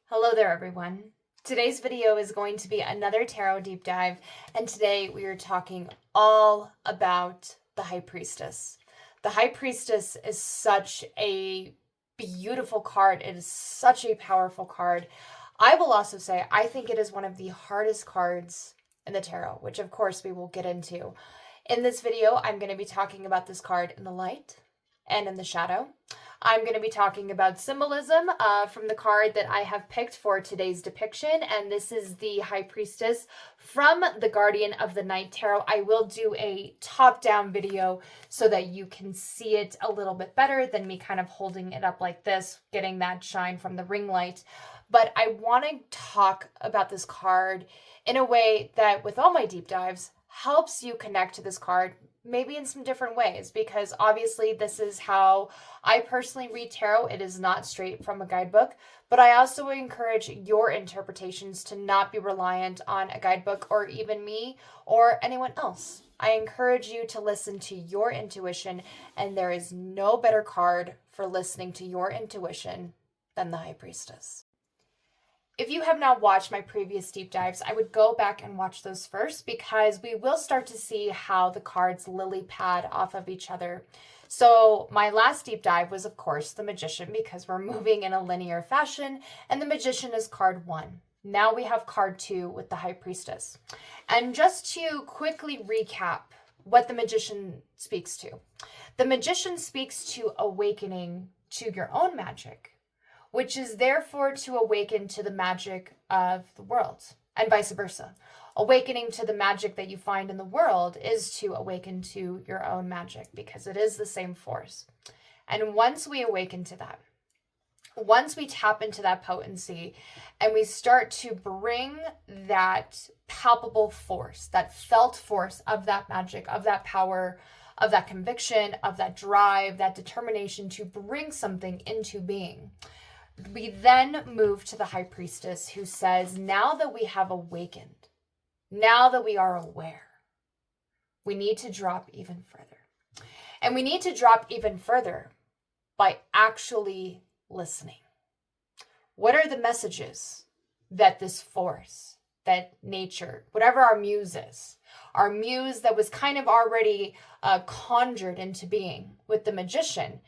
Hello there, everyone. Today's video is going to be another tarot deep dive, and today we are talking all about the High Priestess. The High Priestess is such a beautiful card. It is such a powerful card. I will also say I think it is one of the hardest cards in the tarot, which of course we will get into. In this video, I'm going to be talking about this card in the light and in the shadow. I'm going to be talking about symbolism from the card that I have picked for today's depiction, and this is the High Priestess from the Guardian of the Night Tarot. I will do a top-down video so that you can see it a little bit better than me kind of holding it up like this, getting that shine from the ring light. But I want to talk about this card in a way that, with all my deep dives, helps you connect to this card maybe in some different ways, because obviously this is how I personally read tarot. It is not straight from a guidebook, but I also encourage your interpretations to not be reliant on a guidebook or even me or anyone else. I encourage you to listen to your intuition, and there is no better card for listening to your intuition than the High Priestess. If you have not watched my previous deep dives, I would go back and watch those first, because we will start to see how the cards lily pad off of each other. So my last deep dive was, of course, the Magician, because we're moving in a linear fashion, and the Magician is card 1. Now we have card 2 with the High Priestess. And just to quickly recap what the Magician speaks to. The Magician speaks to awakening to your own magic, which is therefore to awaken to the magic of the world, and vice versa. Awakening to the magic that you find in the world is to awaken to your own magic, because it is the same force. And once we awaken to that, once we tap into that potency and we start to bring that palpable force, that felt force of that magic, of that power, of that conviction, of that drive, that determination to bring something into being, we then move to the High Priestess, who says, now that we have awakened, now that we are aware, we need to drop even further. And we need to drop even further by actually listening. What are the messages that this force, that nature, whatever our muse is, our muse that was kind of already conjured into being with the Magician,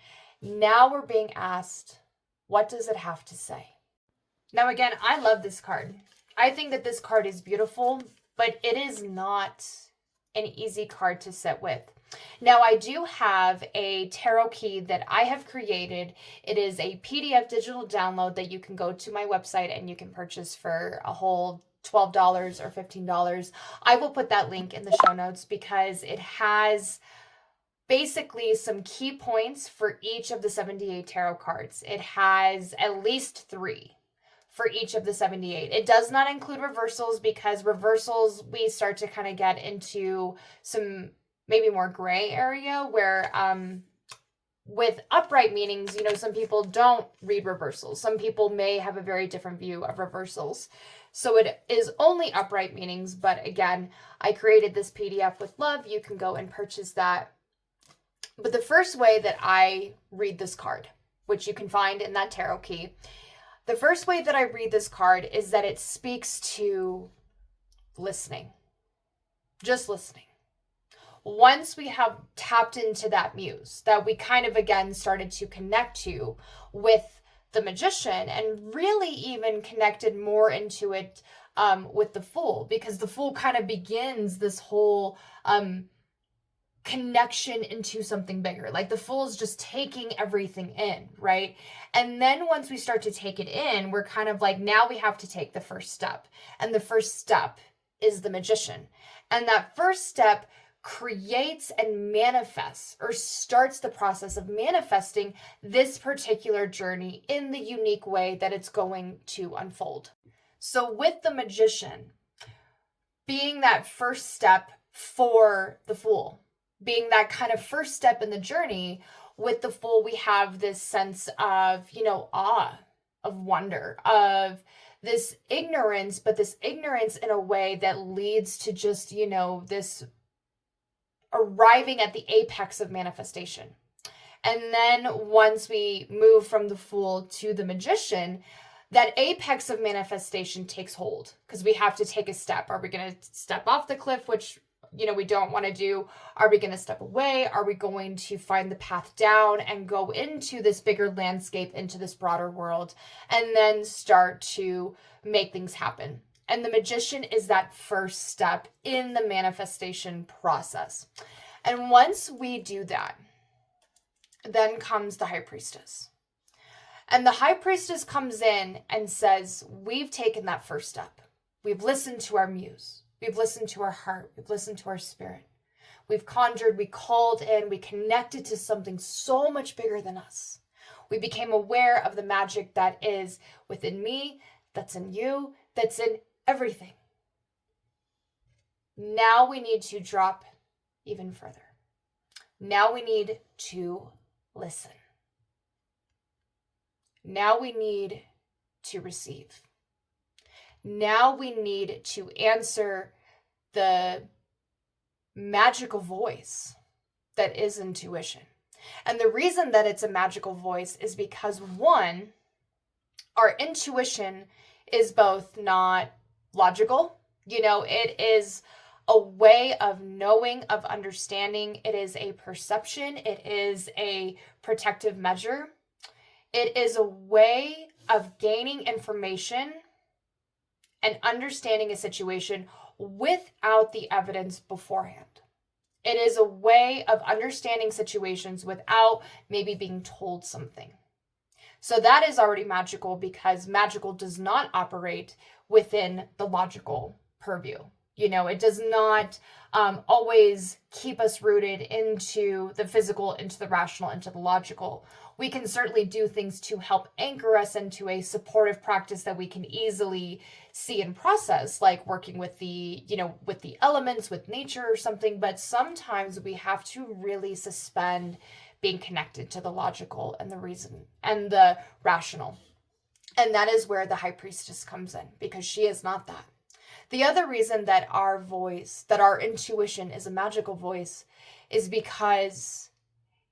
now we're being asked, what does it have to say? Now, again, I love this card. I think that this card is beautiful, but it is not an easy card to sit with. Now, I do have a tarot key that I have created. It is a PDF digital download that you can go to my website and you can purchase for a whole $12 or $15. I will put that link in the show notes, because it has basically some key points for each of the 78 tarot cards. It has at least 3 for each of the 78. It does not include reversals, because reversals we start to kind of get into some maybe more gray area where with upright meanings, some people don't read reversals. Some people may have a very different view of reversals. So it is only upright meanings, but again, I created this PDF with love. You can go and purchase that. But the first way that I read this card, which you can find in that tarot key, the first way that I read this card is that it speaks to listening. Just listening. Once we have tapped into that muse, that we kind of again started to connect to with the Magician, and really even connected more into it with the Fool, because the Fool kind of begins this whole connection into something bigger. Like the Fool is just taking everything in, right? And then once we start to take it in, we're kind of like, now we have to take the first step. And the first step is the Magician. And that first step creates and manifests, or starts the process of manifesting this particular journey in the unique way that it's going to unfold. So with the Magician being that first step for the Fool, being that kind of first step in the journey, with the Fool, we have this sense of, awe, of wonder, of this ignorance, but this ignorance in a way that leads to just, this arriving at the apex of manifestation. And then once we move from the Fool to the Magician, that apex of manifestation takes hold because we have to take a step. Are we going to step off the cliff, which, we don't want to do? Are we going to step away? Are we going to find the path down and go into this bigger landscape, into this broader world, and then start to make things happen? And the magician is that first step in the manifestation process. And once we do that, then comes the high priestess. And the high priestess comes in and says, we've taken that first step. We've listened to our muse. We've listened to our heart. We've listened to our spirit. We've conjured, we called in, we connected to something so much bigger than us. We became aware of the magic that is within me, that's in you, that's in everything. Now we need to drop even further. Now we need to listen. Now we need to receive. Now we need to answer the magical voice that is intuition. And the reason that it's a magical voice is because, one, our intuition is both not logical. It is a way of knowing, of understanding. It is a perception. It is a protective measure. It is a way of gaining information and understanding a situation without the evidence beforehand. It is a way of understanding situations without maybe being told something. So that is already magical, because magical does not operate within the logical purview. It does not always keep us rooted into the physical, into the rational, into the logical. We can certainly do things to help anchor us into a supportive practice that we can easily see and process, like working with the elements, with nature or something. But sometimes we have to really suspend being connected to the logical and the reason and the rational. And that is where the high priestess comes in, because she is not that. The other reason that our voice, that our intuition is a magical voice, is because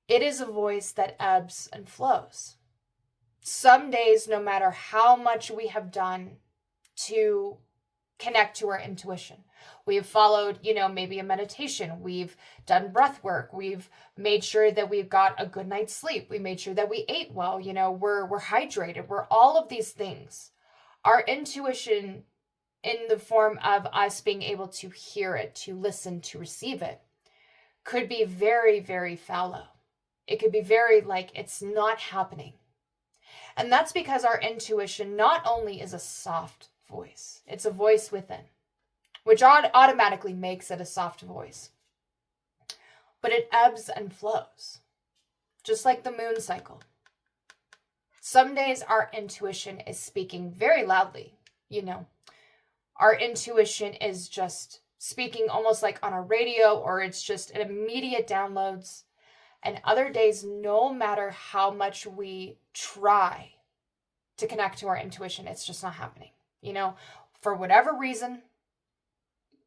it is a voice that ebbs and flows. Some days, no matter how much we have done to connect to our intuition, we've followed, maybe a meditation, we've done breath work, we've made sure that we've got a good night's sleep, we made sure that we ate well, we're hydrated, we're all of these things. Our intuition, in the form of us being able to hear it, to listen, to receive it, could be very, very fallow. It could be very it's not happening. And that's because our intuition not only is a soft voice, it's a voice within, which automatically makes it a soft voice. But it ebbs and flows, just like the moon cycle. Some days our intuition is speaking very loudly, Our intuition is just speaking almost like on a radio, or it's just an immediate downloads. And other days, no matter how much we try to connect to our intuition, it's just not happening. For whatever reason,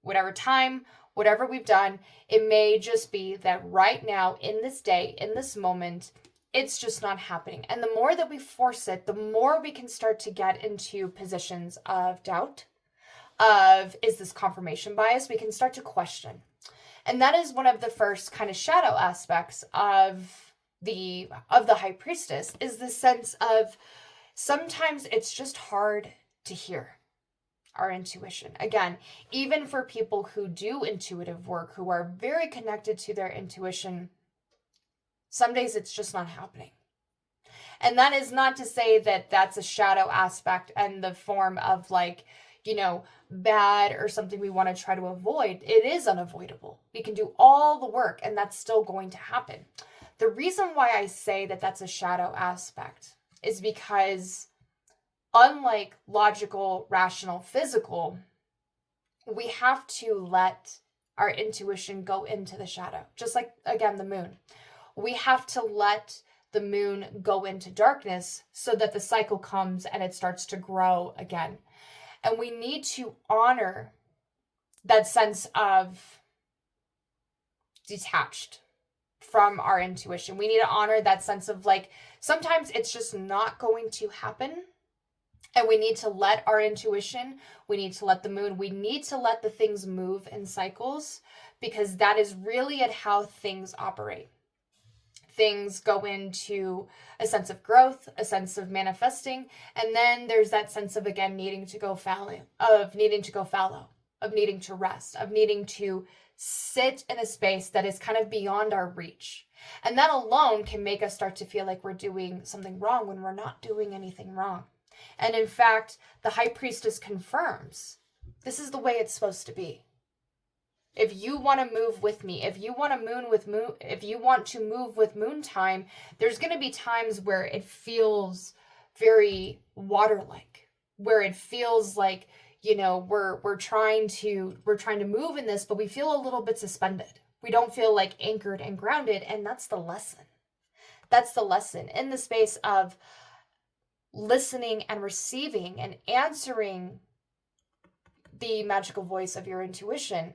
whatever time, whatever we've done, it may just be that right now, in this day, in this moment, it's just not happening. And the more that we force it, the more we can start to get into positions of doubt, of, is this confirmation bias? We can start to question. And that is one of the first kind of shadow aspects of the high priestess, is the sense of sometimes it's just hard to hear our intuition. Again, even for people who do intuitive work, who are very connected to their intuition, some days it's just not happening. And that is not to say that that's a shadow aspect and the form of bad or something we want to try to avoid. It is unavoidable. We can do all the work and that's still going to happen. The reason why I say that that's a shadow aspect is because, unlike logical, rational, physical, we have to let our intuition go into the shadow. Just like, again, the moon. We have to let the moon go into darkness so that the cycle comes and it starts to grow again. And we need to honor that sense of detached from our intuition. We need to honor that sense of sometimes it's just not going to happen. And we need to let our intuition, we need to let the moon, we need to let the things move in cycles, because that is really at how things operate. Things go into a sense of growth, a sense of manifesting, and then there's that sense of, again, needing to go fallow, of needing to rest, of needing to sit in a space that is kind of beyond our reach. And that alone can make us start to feel like we're doing something wrong when we're not doing anything wrong. And in fact, the High Priestess confirms this is the way it's supposed to be. If you want to move with me, if you want to move with moon time, there's going to be times where it feels very water-like, where it feels like, we're trying to move in this, but we feel a little bit suspended. We don't feel like anchored and grounded, and that's the lesson. That's the lesson in the space of listening and receiving and answering the magical voice of your intuition.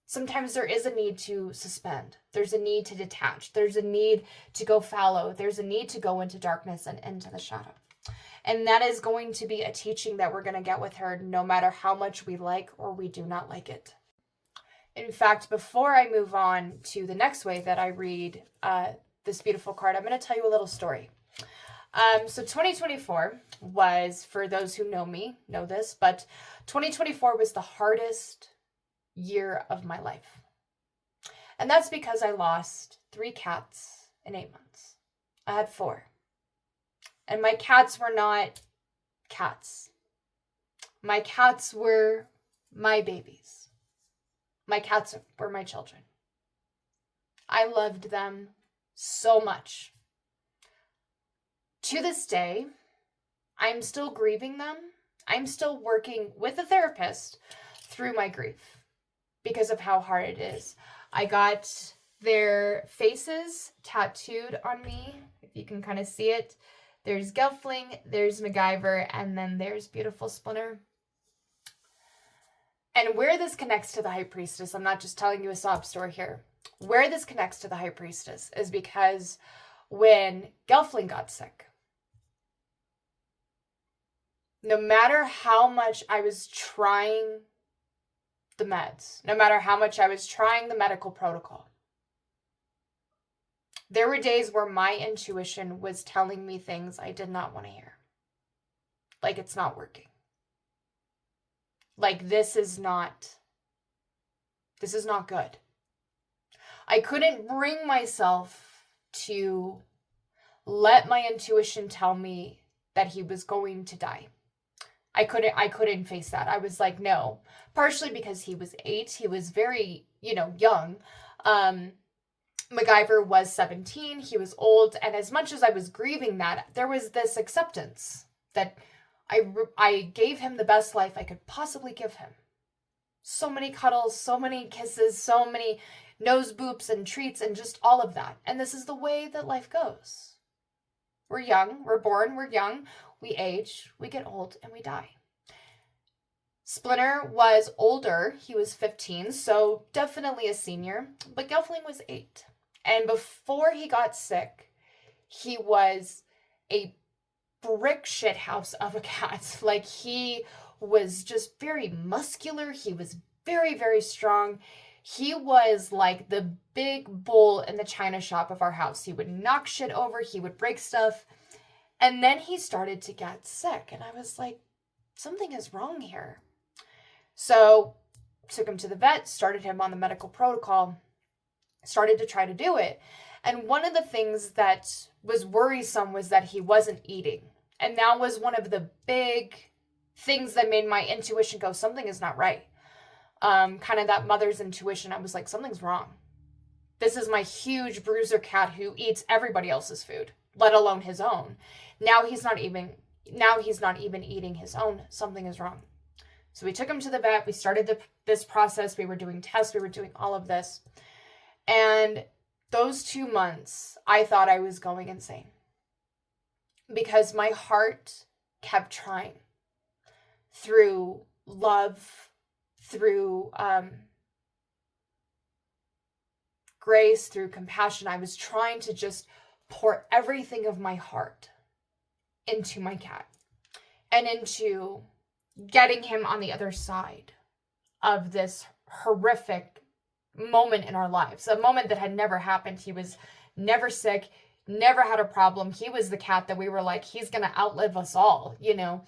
Sometimes there is a need to suspend. There's a need to detach. There's a need to go fallow. There's a need to go into darkness and into the shadow. And that is going to be a teaching that we're going to get with her, no matter how much we like or we do not like it. In fact, before I move on to the next way that I read this beautiful card, I'm going to tell you a little story. So 2024 was, for those who know me, know this, but 2024 was the hardest year of my life. And that's because I lost 3 cats in 8 months. I had 4. And my cats were not cats. My cats were my babies. My cats were my children. I loved them so much. To this day, I'm still grieving them. I'm still working with a therapist through my grief because of how hard it is. I got their faces tattooed on me, if you can kind of see it. There's Gelfling, there's MacGyver, and then there's beautiful Splinter. And where this connects to the High Priestess, I'm not just telling you a sob story here. Where this connects to the High Priestess is because when Gelfling got sick, no matter how much I was trying the meds, no matter how much I was trying the medical protocol, there were days where my intuition was telling me things I did not want to hear. Like, it's not working. Like, this is not good. I couldn't bring myself to let my intuition tell me that he was going to die. I couldn't face that. I was like, no. Partially because he was 8. He was very, young. MacGyver was 17. He was old. And as much as I was grieving that, there was this acceptance that I gave him the best life I could possibly give him. So many cuddles, so many kisses, so many nose boops and treats and just all of that. And this is the way that life goes. We're young, we're born, we're young, we age, we get old, and we die. Splinter was older. He was 15, so definitely a senior, but Gelfling was 8. And before he got sick, he was a brick shit house of a cat. Like, he was just very muscular. He was very, very strong. He was like the big bull in the china shop of our house. He would knock shit over. He would break stuff. And then he started to get sick. And I was like, something is wrong here. So took him to the vet, started him on the medical protocol, started to try to do it. And one of the things that was worrisome was that he wasn't eating. And that was one of the big things that made my intuition go, something is not right. Kind of that mother's intuition. I was like, something's wrong. This is my huge bruiser cat who eats everybody else's food, let alone his own. Now he's not even eating his own. Something is wrong. So we took him to the vet. We started this process. We were doing tests. We were doing all of this. And those 2 months, I thought I was going insane. Because my heart kept trying through love, through grace, through compassion. I was trying to just pour everything of my heart into my cat. and into getting him on the other side of this horrific moment in our lives, a moment that had never happened. He was never sick, never had a problem. He was the cat that we were like, he's going to outlive us all, you know?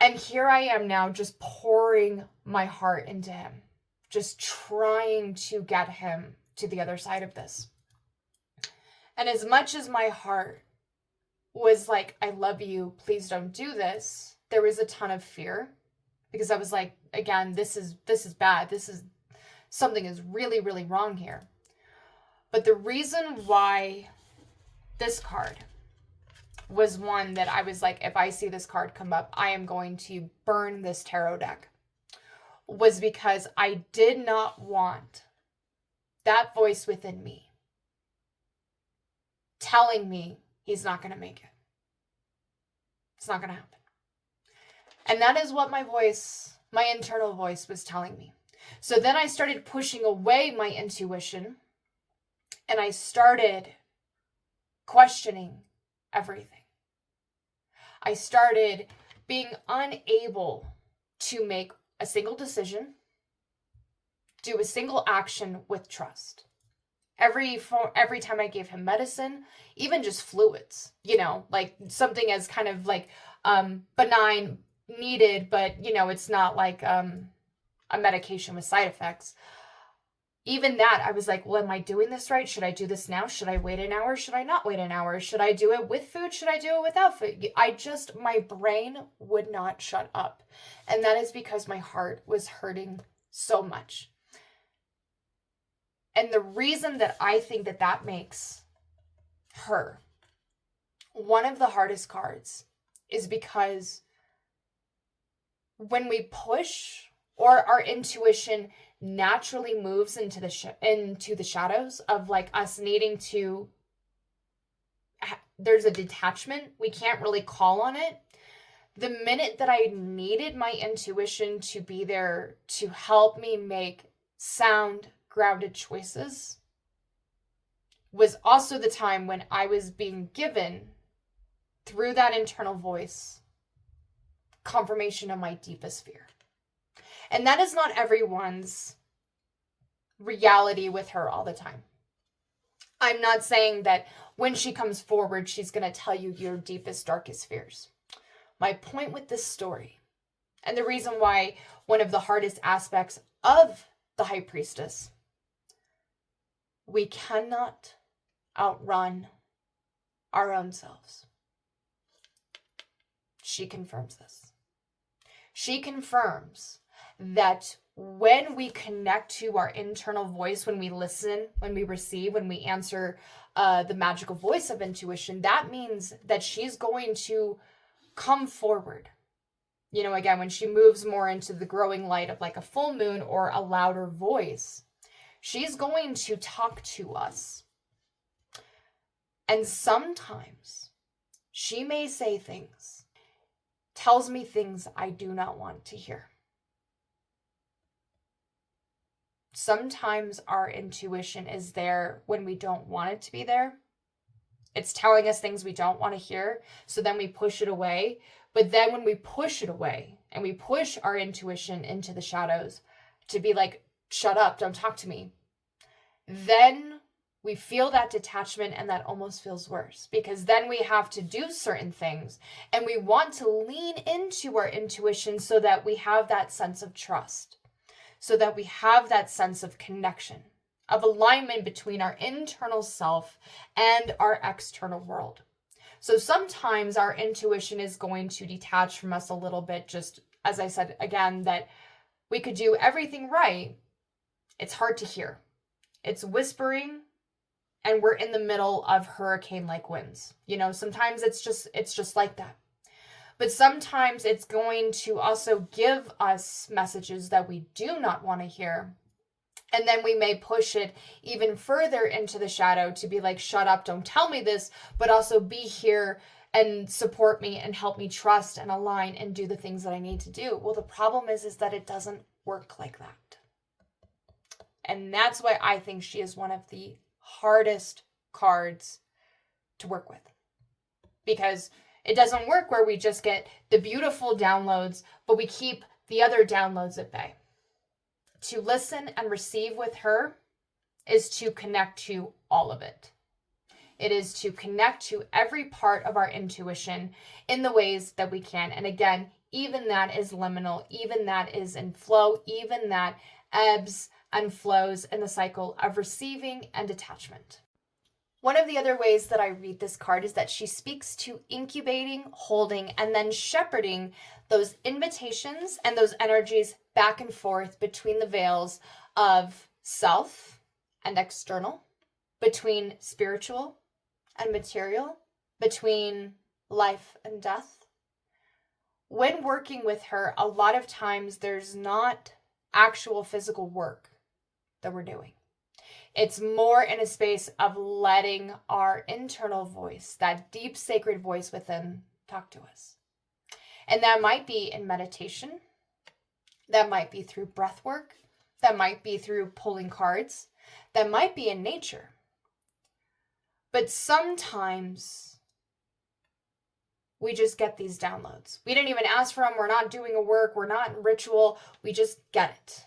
And here I am now just pouring my heart into him, just trying to get him to the other side of this. And as much as my heart was like, I love you, please don't do this, there was a ton of fear, because I was like, again, this is bad. Something is really, really wrong here. But the reason why this card was one that I was like, if I see this card come up, I am going to burn this tarot deck, was because I did not want that voice within me telling me he's not going to make it. It's not going to happen. And that is what my internal voice was telling me. So then I started pushing away my intuition, and I started questioning everything. I started being unable to make a single decision, do a single action with trust. Every time I gave him medicine, even just fluids, you know, like something as kind of like benign, needed, but you know, it's not like a medication with side effects. Even that, I was like, well, am I doing this right? Should I do this now? Should I wait an hour? Should I not wait an hour? Should I do it with food? Should I do it without food? My brain would not shut up. And that is because my heart was hurting so much. And the reason that I think that makes her one of the hardest cards is because when we push, or our intuition naturally moves into the shadows of like us needing to, there's a detachment, we can't really call on it. The minute that I needed my intuition to be there to help me make sound, grounded choices, was also the time when I was being given, through that internal voice, confirmation of my deepest fear. And that is not everyone's reality with her all the time. I'm not saying that when she comes forward, she's going to tell you your deepest, darkest fears. My point with this story, and the reason why one of the hardest aspects of the High Priestess, we cannot outrun our own selves. She confirms this. She confirms that when we connect to our internal voice, when we listen, when we receive, when we answer the magical voice of intuition, that means that she's going to come forward. You know, again, when she moves more into the growing light of like a full moon or a louder voice, she's going to talk to us. And sometimes she may say things, tells me things I do not want to hear. Sometimes our intuition is there when we don't want it to be there. It's telling us things we don't want to hear, so then we push it away. But then when we push it away and we push our intuition into the shadows to be like, shut up, don't talk to me, then we feel that detachment, and that almost feels worse, because then we have to do certain things and we want to lean into our intuition so that we have that sense of trust, so that we have that sense of connection, of alignment between our internal self and our external world. So sometimes our intuition is going to detach from us a little bit, just as I said again, that we could do everything right. It's hard to hear. It's whispering, and we're in the middle of hurricane-like winds. You know, sometimes it's just like that. But sometimes it's going to also give us messages that we do not want to hear. And then we may push it even further into the shadow to be like, shut up, don't tell me this, but also be here and support me and help me trust and align and do the things that I need to do. Well, the problem is that it doesn't work like that. And that's why I think she is one of the hardest cards to work with. Because It doesn't work where we just get the beautiful downloads, but we keep the other downloads at bay. To listen and receive with her is to connect to all of it. It is to connect to every part of our intuition in the ways that we can. And again, even that is liminal, even that is in flow, even that ebbs and flows in the cycle of receiving and detachment. One of the other ways that I read this card is that she speaks to incubating, holding, and then shepherding those invitations and those energies back and forth between the veils of self and external, between spiritual and material, between life and death. When working with her, a lot of times there's not actual physical work that we're doing. It's more in a space of letting our internal voice, that deep sacred voice within, talk to us. And that might be in meditation. That might be through breath work. That might be through pulling cards. That might be in nature. But sometimes we just get these downloads. We didn't even ask for them. We're not doing a work. We're not in ritual. We just get it.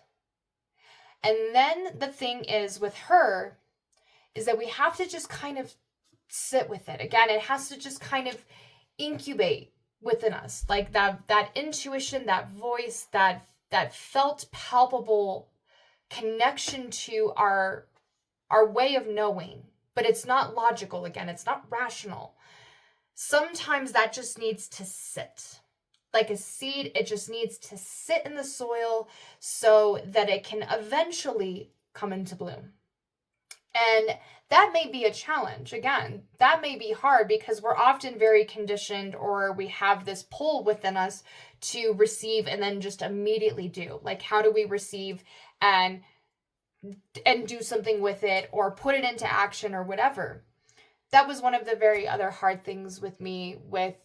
And then the thing is with her is that we have to just kind of sit with it. Again, it has to just kind of incubate within us. Like that intuition, that voice, that felt palpable connection to our way of knowing. But it's not logical. Again, it's not rational. Sometimes that just needs to sit. Like a seed, it just needs to sit in the soil so that it can eventually come into bloom. And that may be a challenge. Again, that may be hard because we're often very conditioned, or we have this pull within us to receive and then just immediately do. Like, how do we receive and do something with it or put it into action or whatever? That was one of the very other hard things with me with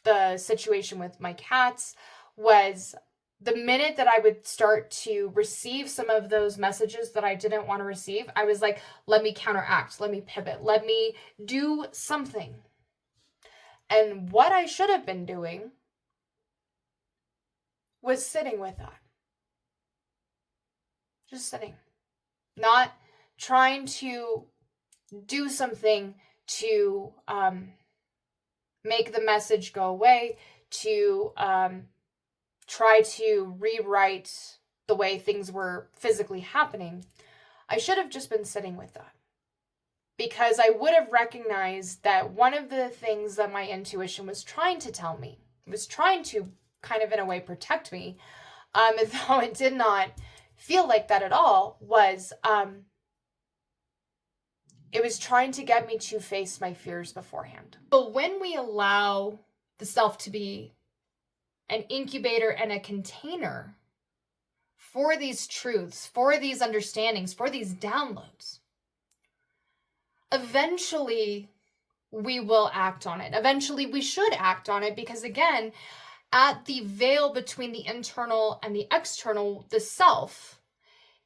the situation with my cats, was the minute that I would start to receive some of those messages that I didn't want to receive, I was like, let me counteract, let me pivot, let me do something. And what I should have been doing was sitting with that. Just sitting. Not trying to do something to make the message go away, to try to rewrite the way things were physically happening. I should have just been sitting with that, because I would have recognized that one of the things that my intuition was trying to tell me, was trying to kind of in a way protect me, though it did not feel like that at all, was it was trying to get me to face my fears beforehand. But when we allow the self to be an incubator and a container for these truths, for these understandings, for these downloads, eventually we will act on it. Eventually we should act on it, because again, at the veil between the internal and the external, the self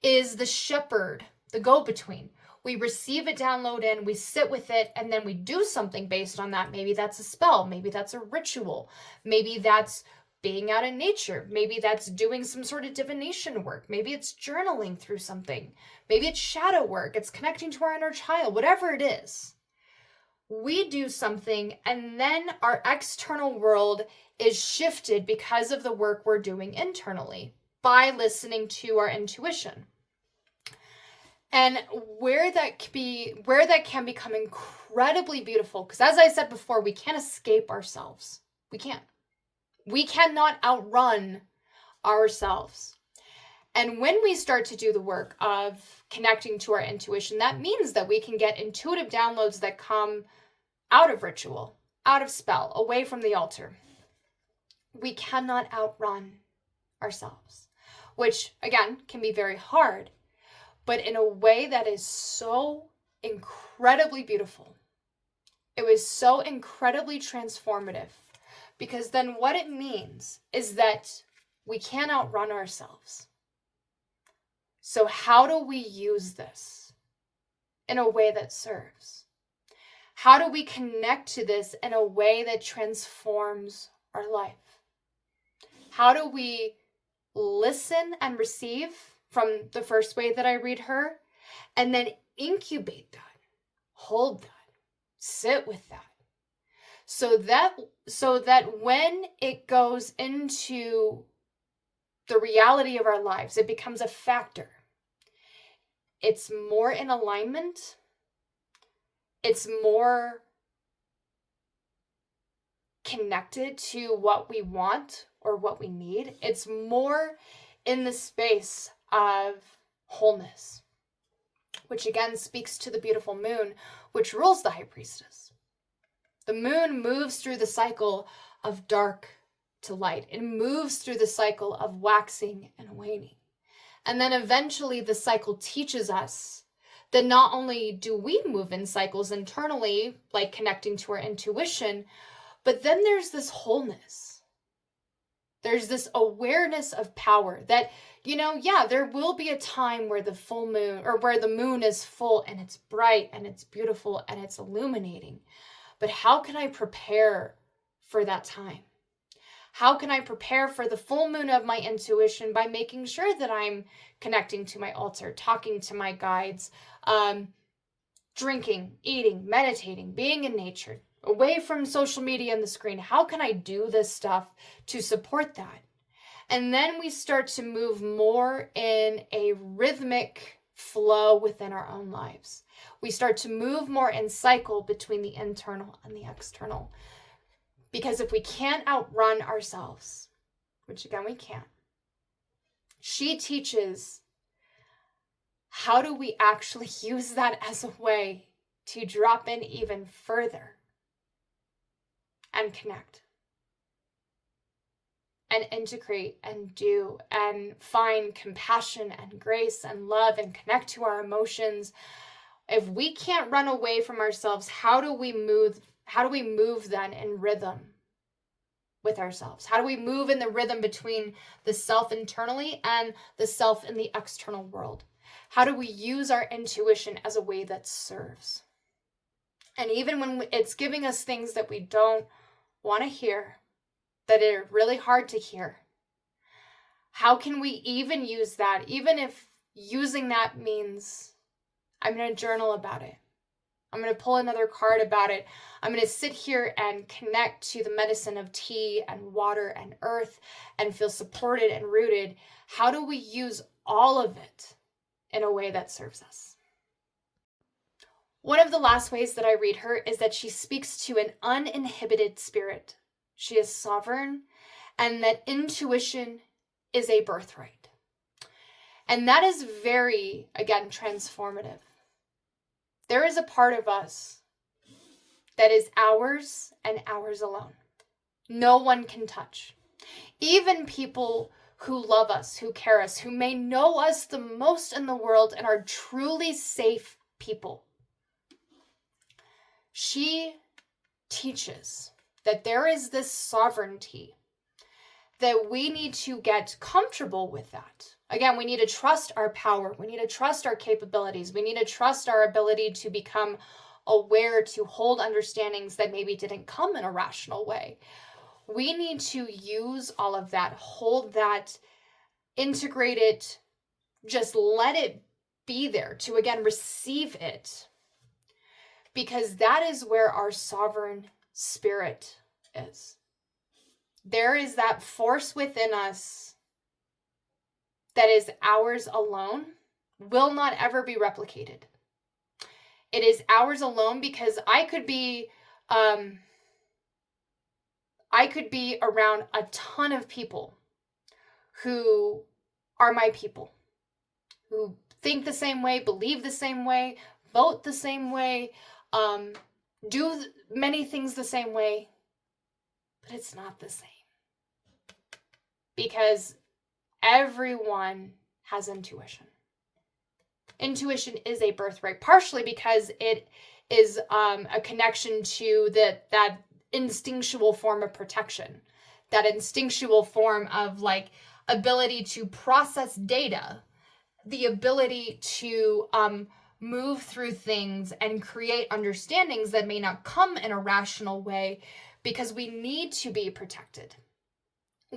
is the shepherd, the go-between. We receive a download in, we sit with it, and then we do something based on that. Maybe that's a spell. Maybe that's a ritual. Maybe that's being out in nature. Maybe that's doing some sort of divination work. Maybe it's journaling through something. Maybe it's shadow work. It's connecting to our inner child. Whatever it is, we do something, and then our external world is shifted because of the work we're doing internally by listening to our intuition. And where that can become incredibly beautiful, because as I said before, we can't escape ourselves. We can't. We cannot outrun ourselves. And when we start to do the work of connecting to our intuition, that means that we can get intuitive downloads that come out of ritual, out of spell, away from the altar. We cannot outrun ourselves, which again can be very hard, but in a way that is so incredibly beautiful. It was so incredibly transformative, because then what it means is that we can't outrun ourselves. So how do we use this in a way that serves? How do we connect to this in a way that transforms our life? How do we listen and receive from the first way that I read her, and then incubate that, hold that, sit with that, so that when it goes into the reality of our lives, it becomes a factor. It's more in alignment. It's more connected to what we want or what we need. It's more in the space of wholeness, which again speaks to the beautiful moon, which rules the High Priestess. The moon moves through the cycle of dark to light. It moves through the cycle of waxing and waning. And then eventually the cycle teaches us that not only do we move in cycles internally, like connecting to our intuition, but then there's this wholeness. There's this awareness of power that, there will be a time where the full moon, or where the moon is full and it's bright and it's beautiful and it's illuminating. But how can I prepare for that time? How can I prepare for the full moon of my intuition by making sure that I'm connecting to my altar, talking to my guides, drinking, eating, meditating, being in nature, away from social media and the screen? How can I do this stuff to support that? And then we start to move more in a rhythmic flow within our own lives. We start to move more in cycle between the internal and the external. Because if we can't outrun ourselves, which again we can't, she teaches how do we actually use that as a way to drop in even further and connect and integrate and do and find compassion and grace and love and connect to our emotions. If we can't run away from ourselves, how do we move then in rhythm with ourselves? How do we move in the rhythm between the self internally and the self in the external world? How do we use our intuition as a way that serves? And even when it's giving us things that we don't want to hear, that are really hard to hear, how can we even use that? Even if using that means I'm going to journal about it. I'm going to pull another card about it. I'm going to sit here and connect to the medicine of tea and water and earth and feel supported and rooted. How do we use all of it in a way that serves us? One of the last ways that I read her is that she speaks to an uninhibited spirit. She is sovereign, and that intuition is a birthright. And that is very, again, transformative. There is a part of us that is ours and ours alone. No one can touch. Even people who love us, who care us, who may know us the most in the world and are truly safe people. She teaches that there is this sovereignty, that we need to get comfortable with that. Again, we need to trust our power. We need to trust our capabilities. We need to trust our ability to become aware, to hold understandings that maybe didn't come in a rational way. We need to use all of that, hold that, integrate it, just let it be there to, again, receive it. Because that is where our sovereign spirit is. There is that force within us that is ours alone, will not ever be replicated. It is ours alone because I could be around a ton of people who are my people, who think the same way, believe the same way, vote the same way, do many things the same way, but it's not the same. Because everyone has intuition. Intuition is a birthright, partially because it is a connection to that instinctual form of protection, that instinctual form of ability to process data, the ability to move through things and create understandings that may not come in a rational way because we need to be protected.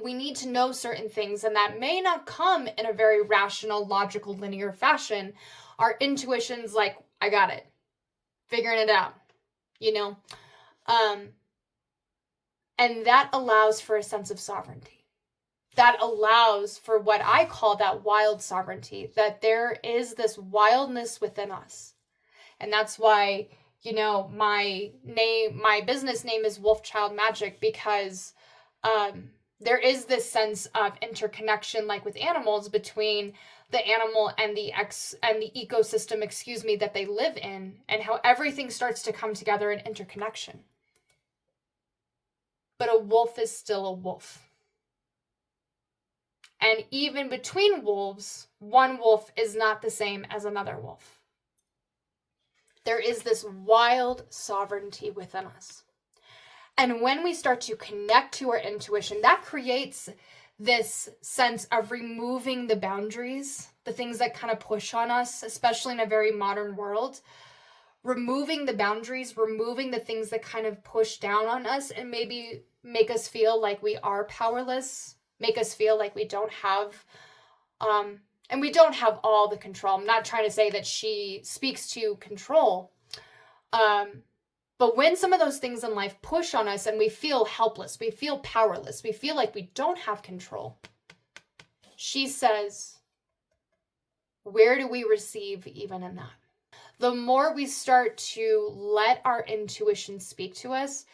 We need to know certain things, and that may not come in a very rational, logical, linear fashion. Our intuition's like, I got it, figuring it out, you know? And that allows for a sense of sovereignty. That allows for what I call that wild sovereignty, that there is this wildness within us. And that's why, you know, my business name is Wolf Child Magic, because there is this sense of interconnection, like with animals, between the animal and the ecosystem, that they live in, and how everything starts to come together in interconnection. But a wolf is still a wolf. And even between wolves, one wolf is not the same as another wolf. There is this wild sovereignty within us. And when we start to connect to our intuition, that creates this sense of removing the boundaries, the things that kind of push on us, especially in a very modern world. Removing the boundaries, removing the things that kind of push down on us and maybe make us feel like we are powerless, make us feel like we don't have, and we don't have all the control. I'm not trying to say that she speaks to control, but when some of those things in life push on us and we feel helpless, we feel powerless, we feel like we don't have control, she says, where do we receive even in that? The more we start to let our intuition speak to us,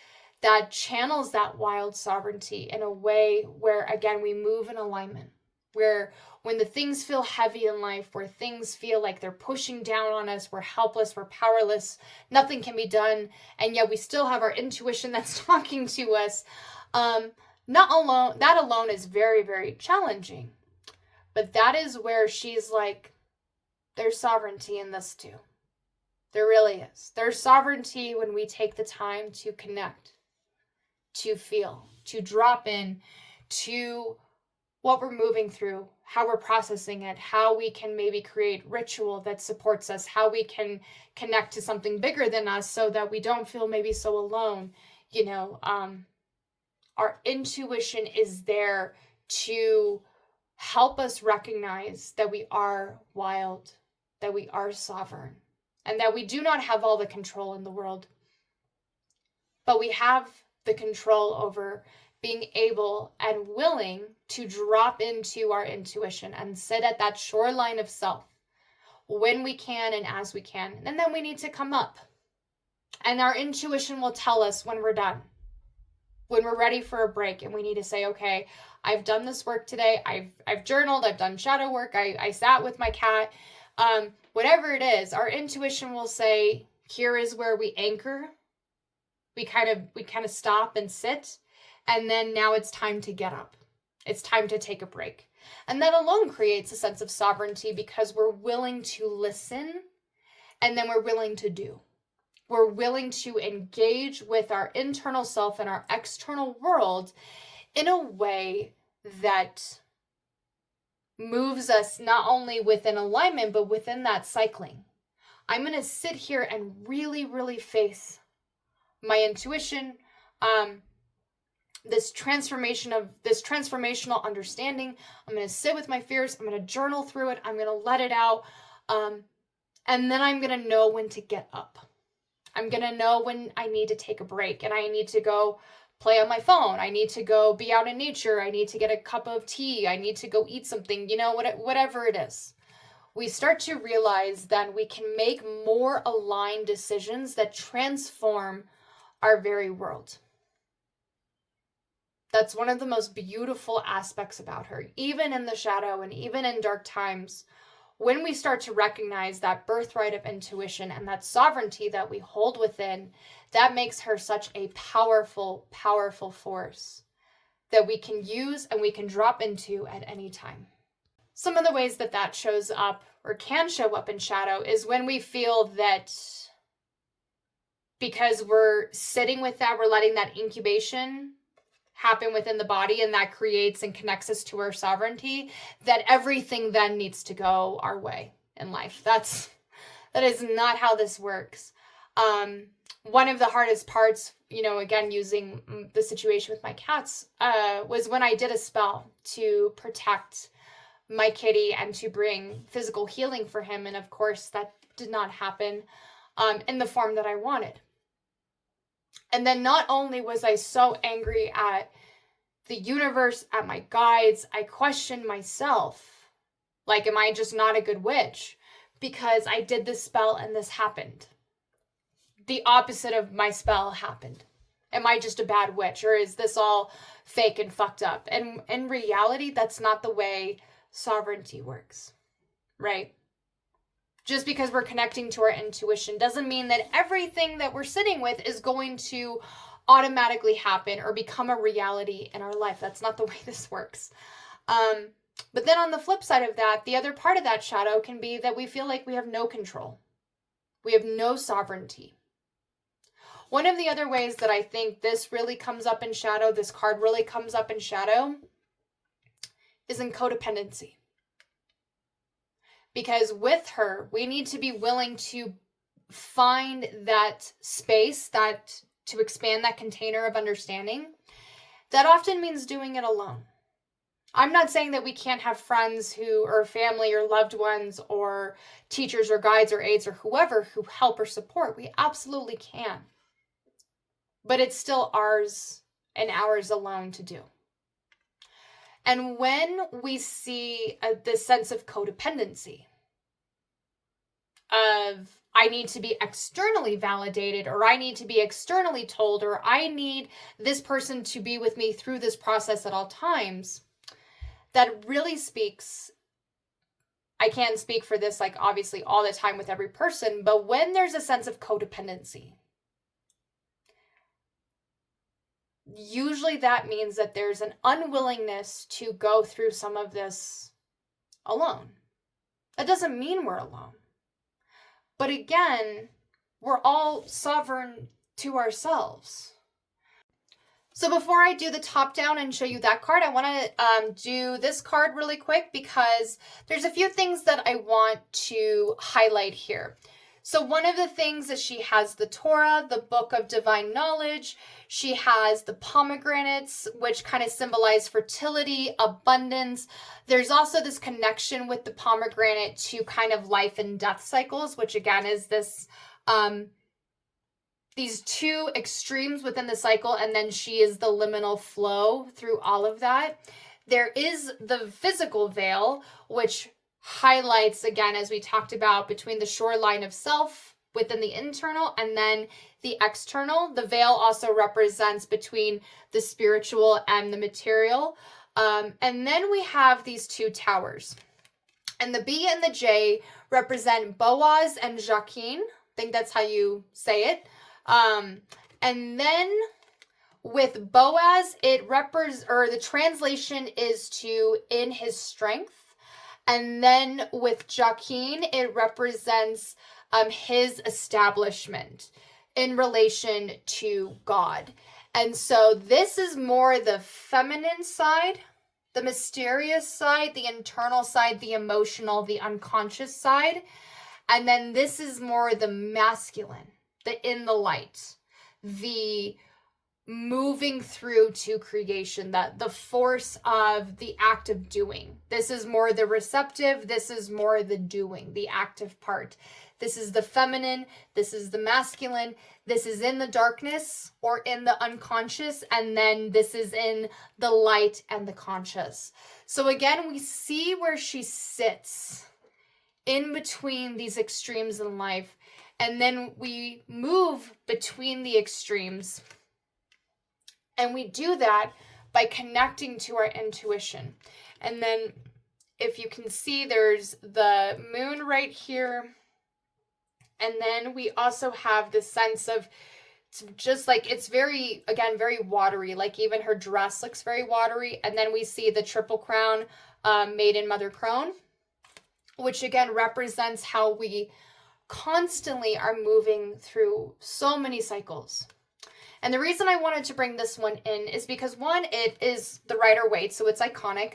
that channels that wild sovereignty in a way where, again, we move in alignment. Where when the things feel heavy in life, where things feel like they're pushing down on us, we're helpless, we're powerless, nothing can be done, and yet we still have our intuition that's talking to us. That alone is very, very challenging. But that is where she's like, there's sovereignty in this too. There really is. There's sovereignty when we take the time to connect, to feel, to drop in to what we're moving through, how we're processing it, how we can maybe create ritual that supports us, how we can connect to something bigger than us so that we don't feel maybe so alone. You know, our intuition is there to help us recognize that we are wild, that we are sovereign, and that we do not have all the control in the world, but we have the control over being able and willing to drop into our intuition and sit at that shoreline of self when we can and as we can. And then we need to come up. And our intuition will tell us when we're done, when we're ready for a break, and we need to say, okay, I've done this work today. I've journaled, I've done shadow work, I sat with my cat. Whatever it is, our intuition will say, here is where we anchor. We kind of stop and sit. And then now it's time to get up. It's time to take a break. And that alone creates a sense of sovereignty because we're willing to listen and then we're willing to do. We're willing to engage with our internal self and our external world in a way that moves us not only within alignment, but within that cycling. I'm going to sit here and really, really face my intuition, this transformational understanding. I'm going to sit with my fears. I'm going to journal through it. I'm going to let it out. And then I'm going to know when to get up. I'm going to know when I need to take a break and I need to go play on my phone. I need to go be out in nature. I need to get a cup of tea. I need to go eat something, whatever it is. We start to realize that we can make more aligned decisions that transform our very world. That's one of the most beautiful aspects about her, even in the shadow and even in dark times. When we start to recognize that birthright of intuition and that sovereignty that we hold within, that makes her such a powerful, powerful force that we can use and we can drop into at any time. Some of the ways that shows up or can show up in shadow is when we feel that because we're sitting with that, we're letting that incubation happen within the body, and that creates and connects us to our sovereignty, that everything then needs to go our way in life. That's That is not how this works. One of the hardest parts, again, using the situation with my cats, was when I did a spell to protect my kitty and to bring physical healing for him. And of course, that did not happen in the form that I wanted. And then not only was I so angry at the universe, at my guides, I questioned myself. Like, am I just not a good witch? Because I did this spell and this happened. The opposite of my spell happened. Am I just a bad witch, or is this all fake and fucked up? And in reality, that's not the way sovereignty works, right? Just because we're connecting to our intuition doesn't mean that everything that we're sitting with is going to automatically happen or become a reality in our life. That's not the way this works. But then on the flip side of that, the other part of that shadow can be that we feel like we have no control. We have no sovereignty. One of the other ways that I think this really comes up in shadow, this card really comes up in shadow, is in codependency. Because with her, we need to be willing to find that space, that to expand that container of understanding. That often means doing it alone. I'm not saying that we can't have friends who, or family or loved ones or teachers or guides or aides or whoever who help or support. We absolutely can. But it's still ours and ours alone to do. And when we see this sense of codependency, of I need to be externally validated, or I need to be externally told, or I need this person to be with me through this process at all times, that really speaks, I can't speak for this like obviously all the time with every person, but when there's a sense of codependency, usually that means that there's an unwillingness to go through some of this alone. That doesn't mean we're alone. But again, we're all sovereign to ourselves. So before I do the top down and show you that card, I want to do this card really quick because there's a few things that I want to highlight here. So one of the things is she has the Torah, the book of divine knowledge. She has the pomegranates, which kind of symbolize fertility, abundance. There's also this connection with the pomegranate to kind of life and death cycles, which again is this these two extremes within the cycle, and then she is the liminal flow through all of that. There is the physical veil, which highlights, again, as we talked about, between the shoreline of self within the internal and then the external. The veil also represents between the spiritual and the material. And then we have these two towers. And the B and the J represent Boaz and Jachin. I think that's how you say it. And then with Boaz, the translation is to in his strength. And then with Jachin, it represents his establishment in relation to God. And so this is more the feminine side, the mysterious side, the internal side, the emotional, the unconscious side. And then this is more the masculine, the in the light, the moving through to creation, that the force of the act of doing. This is more the receptive, this is more the doing, the active part. This is the feminine, this is the masculine, this is in the darkness or in the unconscious, and then this is in the light and the conscious. So again, we see where she sits in between these extremes in life, and then we move between the extremes. And we do that by connecting to our intuition. And then if you can see, there's the moon right here. And then we also have this sense of just like, it's very, again, very watery. Like even her dress looks very watery. And then we see the triple crown made in Mother Crone, which again represents how we constantly are moving through so many cycles. And the reason I wanted to bring this one in is because, one, it is the Rider-Waite, so it's iconic.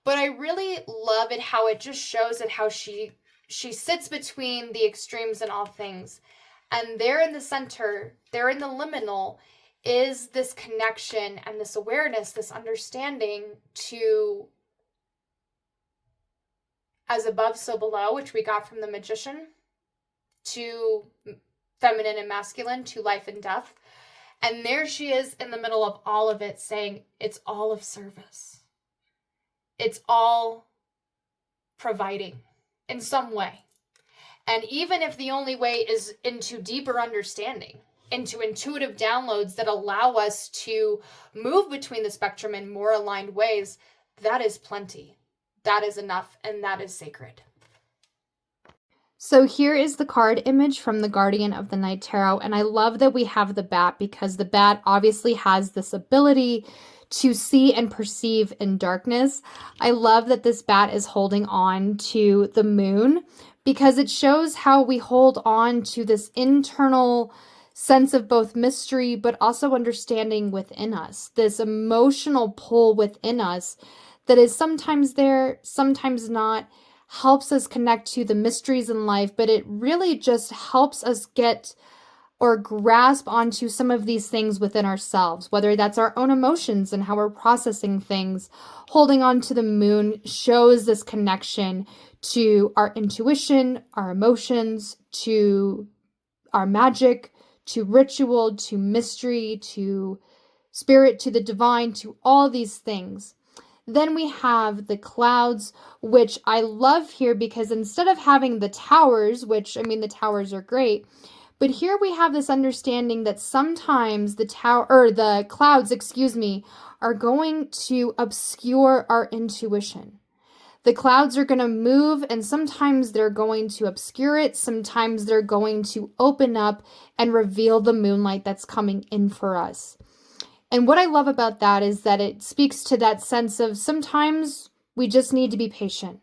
But I really love it how it just shows it how she she sits between the extremes in all things. And there in the center, there in the liminal, is this connection and this awareness, this understanding to as above, so below, which we got from the magician, to feminine and masculine, to life and death. And there she is in the middle of all of it, saying it's all of service. It's all providing in some way. And even if the only way is into deeper understanding, into intuitive downloads that allow us to move between the spectrum in more aligned ways, that is plenty. That is enough, and that is sacred. So here is the card image from the Guardian of the Night Tarot, and I love that we have the bat because the bat obviously has this ability to see and perceive in darkness. I love that this bat is holding on to the moon because it shows how we hold on to this internal sense of both mystery but also understanding within us, this emotional pull within us that is sometimes there, sometimes not, helps us connect to the mysteries in life, but it really just helps us get or grasp onto some of these things within ourselves, whether that's our own emotions and how we're processing things. Holding on to the moon shows this connection to our intuition, our emotions, to our magic, to ritual, to mystery, to spirit, to the divine, to all these things. Then we have the clouds, which I love here because instead of having the towers, which, I mean, the towers are great, but here we have this understanding that sometimes the clouds, are going to obscure our intuition. The clouds are going to move, and sometimes they're going to obscure it. Sometimes they're going to open up and reveal the moonlight that's coming in for us. And what I love about that is that it speaks to that sense of sometimes we just need to be patient.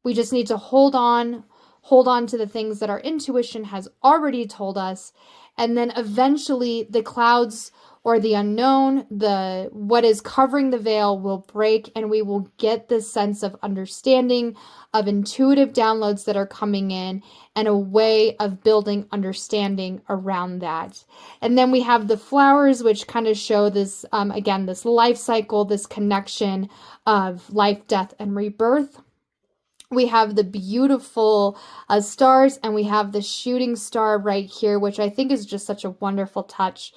We just need to hold on to the things that our intuition has already told us. And then eventually the clouds or the unknown, what is covering the veil will break, and we will get this sense of understanding, of intuitive downloads that are coming in, and a way of building understanding around that. And then we have the flowers, which kind of show this, again, this life cycle, this connection of life, death, and rebirth. We have the beautiful stars, and we have the shooting star right here, which I think is just such a wonderful touch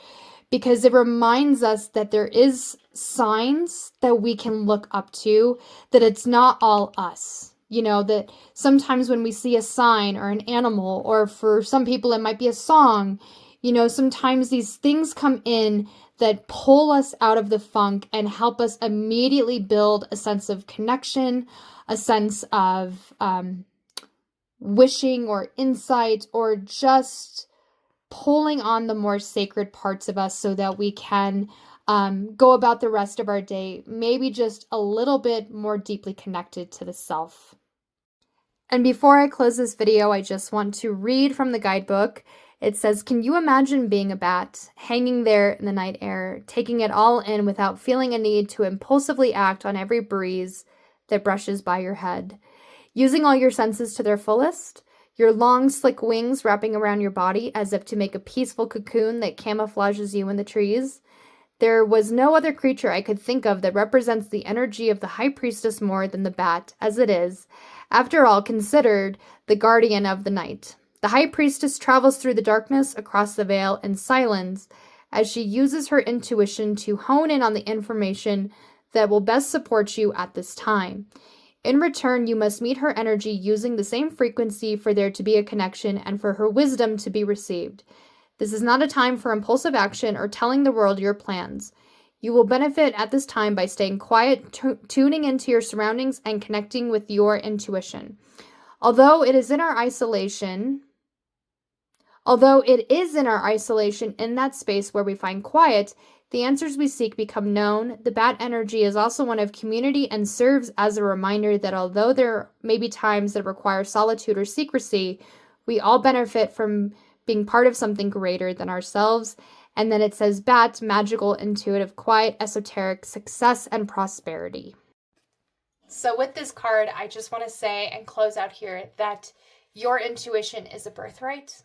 because it reminds us that there is signs that we can look up to, that it's not all us. You know, that sometimes when we see a sign or an animal, or for some people it might be a song, you know, sometimes these things come in that pull us out of the funk and help us immediately build a sense of connection, a sense of wishing or insight, or just pulling on the more sacred parts of us so that we can go about the rest of our day maybe just a little bit more deeply connected to the self. And before I close this video, I just want to read from the guidebook. It says, can you imagine being a bat, hanging there in the night air, taking it all in without feeling a need to impulsively act on every breeze that brushes by your head, using all your senses to their fullest? Your long, slick wings wrapping around your body as if to make a peaceful cocoon that camouflages you in the trees. There was no other creature I could think of that represents the energy of the High Priestess more than the bat, as it is, after all, considered the guardian of the night. The High Priestess travels through the darkness across the veil in silence as she uses her intuition to hone in on the information that will best support you at this time. In return, you must meet her energy using the same frequency for there to be a connection and for her wisdom to be received. This is not a time for impulsive action or telling the world your plans. You will benefit at this time by staying quiet, tuning into your surroundings, and connecting with your intuition. Although it is in our isolation in that space where we find quiet, the answers we seek become known. The bat energy is also one of community and serves as a reminder that although there may be times that require solitude or secrecy, we all benefit from being part of something greater than ourselves. And then it says bat, magical, intuitive, quiet, esoteric, success, and prosperity. So with this card, I just want to say and close out here that your intuition is a birthright.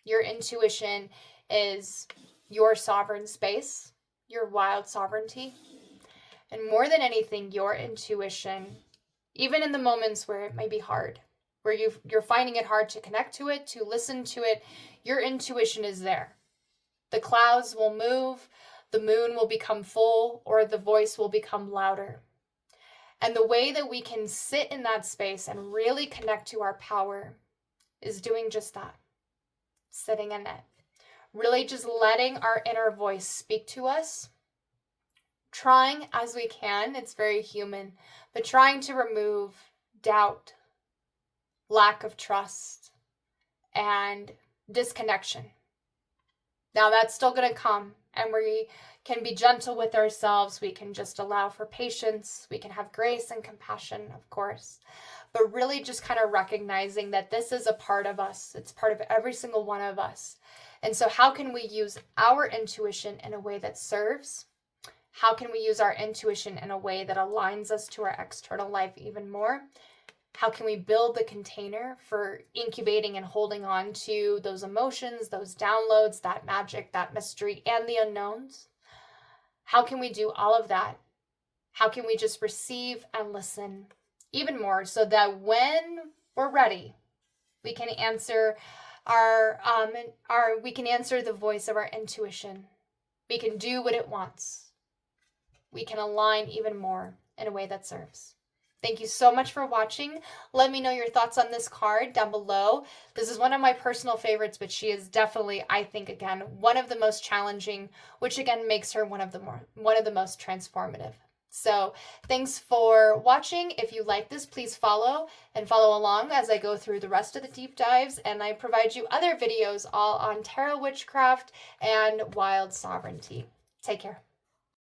Your intuition is your sovereign space, your wild sovereignty. And more than anything, your intuition, even in the moments where it may be hard, where you're finding it hard to connect to it, to listen to it, your intuition is there. The clouds will move, the moon will become full, or the voice will become louder. And the way that we can sit in that space and really connect to our power is doing just that. Sitting in it. Really just letting our inner voice speak to us. Trying as we can, it's very human, but trying to remove doubt, lack of trust, and disconnection. Now that's still going to come, and we can be gentle with ourselves. We can just allow for patience. We can have grace and compassion, of course, but really just kind of recognizing that this is a part of us. It's part of every single one of us. And so how can we use our intuition in a way that serves? How can we use our intuition in a way that aligns us to our external life even more? How can we build the container for incubating and holding on to those emotions, those downloads, that magic, that mystery, and the unknowns? How can we do all of that? How can we just receive and listen even more so that when we're ready, we can answer we can answer the voice of our intuition. We can do what it wants. We can align even more in a way that serves. Thank you so much for watching. Let me know your thoughts on this card down below. This is one of my personal favorites, but she is definitely, I think, again, one of the most challenging, which again makes her one of the most transformative. So thanks for watching. If you like this, please follow along as I go through the rest of the deep dives, and I provide you other videos all on tarot witchcraft and wild sovereignty. Take care.